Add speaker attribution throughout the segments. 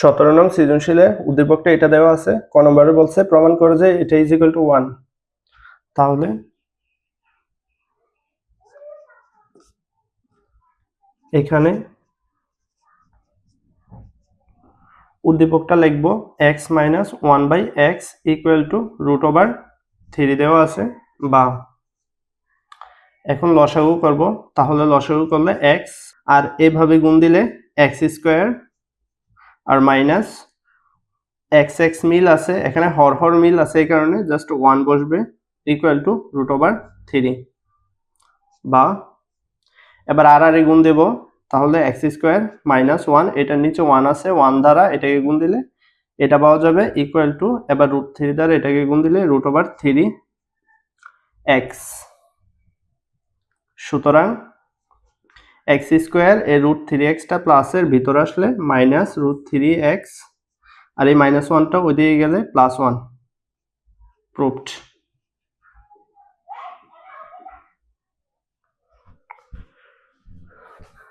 Speaker 1: 17 নং সৃজনশীলে উদ্দীপকটা এটা দেওয়া আছে, ক নম্বরে বলছে প্রমাণ করে যে এটা ইজ ইকুয়াল টু 1। তাহলে এখানে উদ্দীপকটা লিখব x minus 1/x equal to √3 দেওয়া আছে, বা এখন লসাগু করব। তাহলে লসাগু করলে x আর এভাবে গুণ দিলে x স্কয়ার আর মাইনাস x মিল আছে, এখানে হর মিল আছে, এই কারণে জাস্ট 1 বসবে ইকুয়াল টু √3, বা এবার আর গুণ দেব। তাহলে x স্কয়ার মাইনাস 1, এটার নিচে 1 আছে, 1 দ্বারা এটাকে গুণ দিলে এটা পাওয়া যাবে ইকুয়াল টু, এবার √3 দ্বারা এটাকে গুণ দিলে √3x। সুতরাং x স্কয়ার এর √3x টা প্লাসের ভিতর আসলে মাইনাস √3x, আর এই মাইনাস 1টা ওইদিকে গেলে +1। প্রুভড।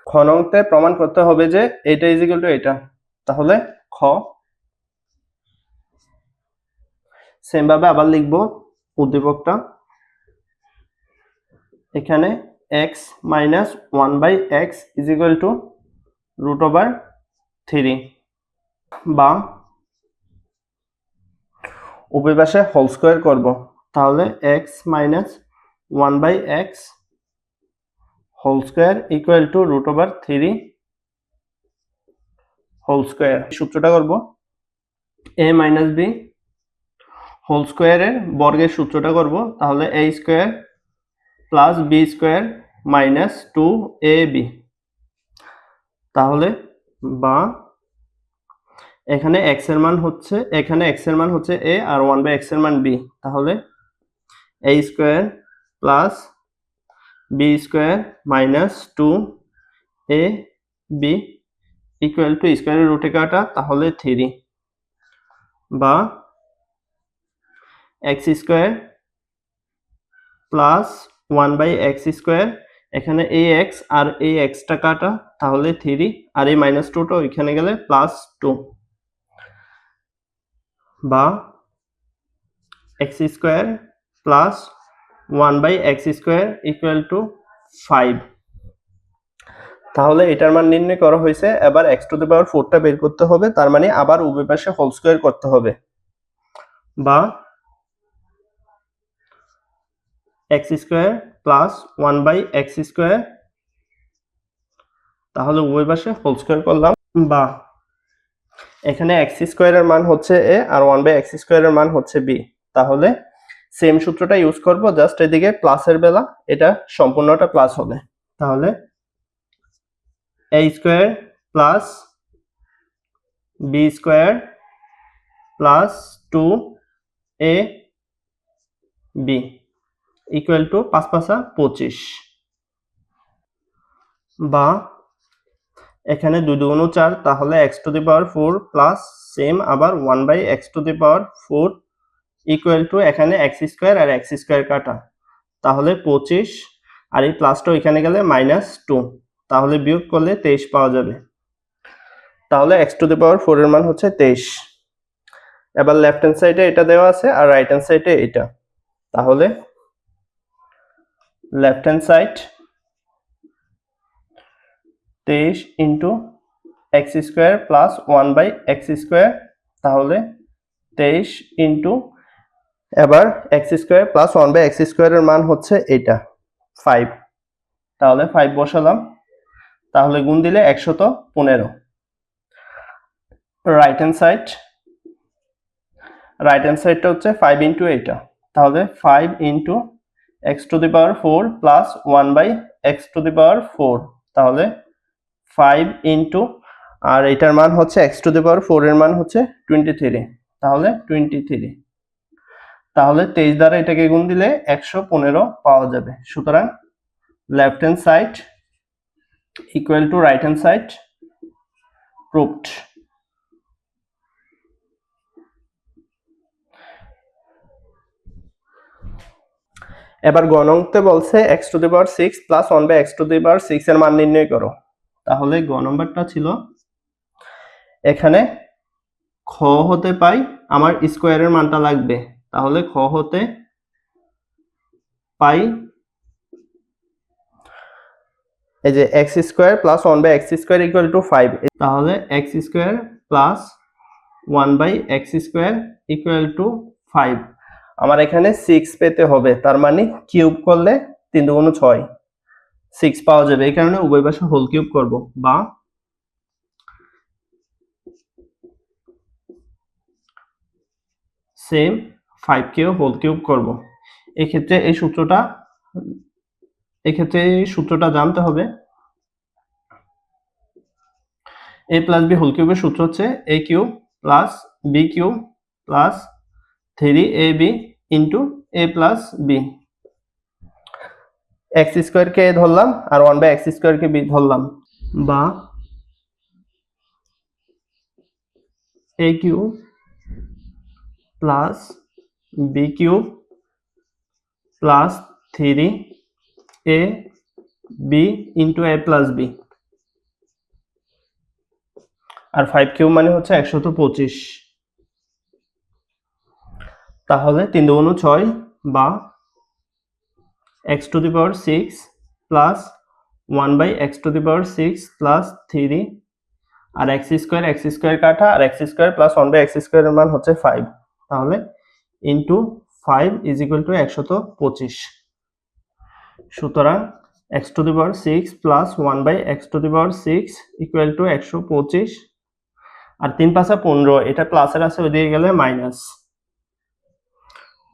Speaker 1: খ নংতে প্রমাণ করতে হবে যে এটা ইজ ইকুয়াল টু এটা। তাহলে খ সেম ভাবে আবার লিখব উদ্দীপকটা। এখানে x minus 1/x is equal to √3, বা উভয় পাশে হোল স্কয়ার করব। তাহলে x minus 1/x whole square equal to √3 whole square. সূত্রটা করব a মাইনাস b হোল স্কয়ারের বর্গের সূত্রটা করব। তাহলে a square plus b square minus 2ab। তাহলে বা এখানে x এর মান হচ্ছে, এখানে x এর মান হচ্ছে a আর 1/x এর মান b। তাহলে a square plus b square minus 2ab equal to স্কয়ারের রুটে কাটা, তাহলে 3, বা x square plus 1/x square, এখানে ax আর ax টা কাটা, তাহলে 3, আর এই মাইনাস 2টা ওইখানে গেলে +2, বা x square plus 1/x square equal two 5। তাহলে এটার মান নির্ণয় করা হয়েছে। এবার x⁴ টা বের করতে হবে, তার মানে আবার উভয় পাশে হোল স্কয়ার করতে হবে, বা x square plus 1/x square, তাহলে উভয় পাশে হোল স্কয়ার করলাম, বা এখানে x স্কয়ারের মান হচ্ছে a আর 1/x স্কয়ারের মান হচ্ছে b। তাহলে সেম সূত্রটা ইউজ করব, জাস্ট এদিকে প্লাসের বেলা এটা সম্পূর্ণটা প্লাস হবে। তাহলে a square plus b square plus 2ab equal two 5 5 25, বা এখানে 2 2 4, তাহলে x⁴ প্লাস সেম আবার 1/x⁴ ইকুয়াল টু, এখানে x স্কয়ার আর x স্কয়ার কাটা, তাহলে 25, আর এই প্লাসটা এখানে গেলে -2, তাহলে বিয়োগ করলে 23 পাওয়া যাবে। তাহলে x⁴ এর মান হচ্ছে 23। এবার লেফট হ্যান্ড সাইডে এটা দেওয়া আছে আর রাইট হ্যান্ড সাইডে এটা। তাহলে left hand side 23 into x square plus 1/x square, তাহলে 23 ইন্টু, এবার x স্কয়ার প্লাস 1/x স্কয়ারের মান হচ্ছে এটা 5, তাহলে 5 বসালাম, তাহলে গুণ দিলে 115। রাইট হ্যান্ড সাইডটা হচ্ছে 5 ইন্টু এটা, তাহলে 5 ইন্টু x⁴ প্লাস 1/x⁴, তাহলে 5 ইন্টু, আর এটার মান হচ্ছে x⁴ এর মান হচ্ছে 23, তাহলে 23, তাহলে 23 দ্বারা এটাকে গুণ দিলে 115 পাওয়া যাবে। সুতরাং left hand side equal to right hand side, proved. এবার গণংতে বলছে x⁴ প্লাস 1/x⁴ এর মান নির্ণয় করো। তাহলে গ নম্বরটা ছিল এখানে খ হতে পাই আমার স্কোয়ারের মানটা লাগবে, তাহলে খ হতে পাই এই যে x square plus 1/x square equal to 5, তাহলে x square plus 1/x square equal to 5। আমার এখানে 6 পেতে হবে, তার মানে কিউব করলে 3 × 6 6 পাওয়া যাবে, এই কারণে উভয় পাশে হোল কিউব করব, বা সেম 5 কেও হোল কিউব করব। এক্ষেত্রে এই সূত্রটা জানতে হবে। a প্লাস বি হোল কিউবের সূত্র হচ্ছে a cube plus B cube plus 3ab into a plus B. X স্কোয়ারকে a ধরলাম আর 1/x স্কোয়ারকে b ধরলাম, বা a cube plus B cube plus 3ab into a plus B. আর 5 কিউব মানে হচ্ছে 125, তাহলে 3 × 6 বা x⁶ প্লাস 1/x⁶ প্লাস 3 আর x স্কোয়ার কাটা আর x স্কোয়ার প্লাস 1/x স্কোয়ারের মান হচ্ছে 5, তাহলে ইন্টু 5 ইজ ইকুয়াল টু 125। সুতরাং x⁶ plus 1/x⁶ equal to 125, আর 3 × 5 = 15, এটা প্লাসের আছে ওইদিকে গেলে মাইনাস,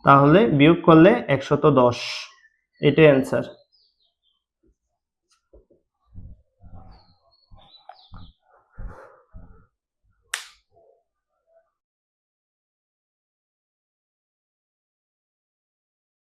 Speaker 1: তাহলে বিয়োগ করলে 110, এটাই অ্যান্সার।